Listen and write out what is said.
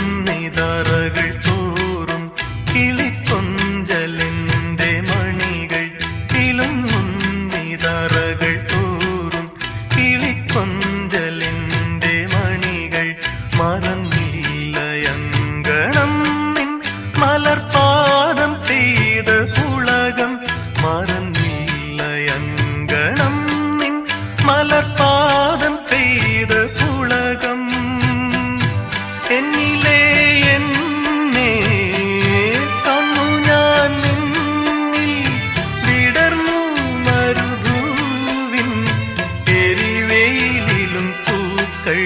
കിലുങ്ങുന്നിതറകൾ തോറും കിളിക്കൊഞ്ചലിന്റെ മണികൾ കിലുങ്ങുന്നിതറകൾ തോറും കിളിക്കൊഞ്ചലിന്റെ മണികൾ മറന്നില്ലയങ്കണം നിൻ മലർപാദം പെയ്ത പുളകം മറന്നില്ലയങ്കണം നിൻ മലർപാദം പെയ്ത പുളകം എന്നിലേ എന്നെ തന്നു ഞാൻ നിന്നിൽ വിടർന്നു മരുഭൂവിൻ എരിവെയിലും പൂക്കൾ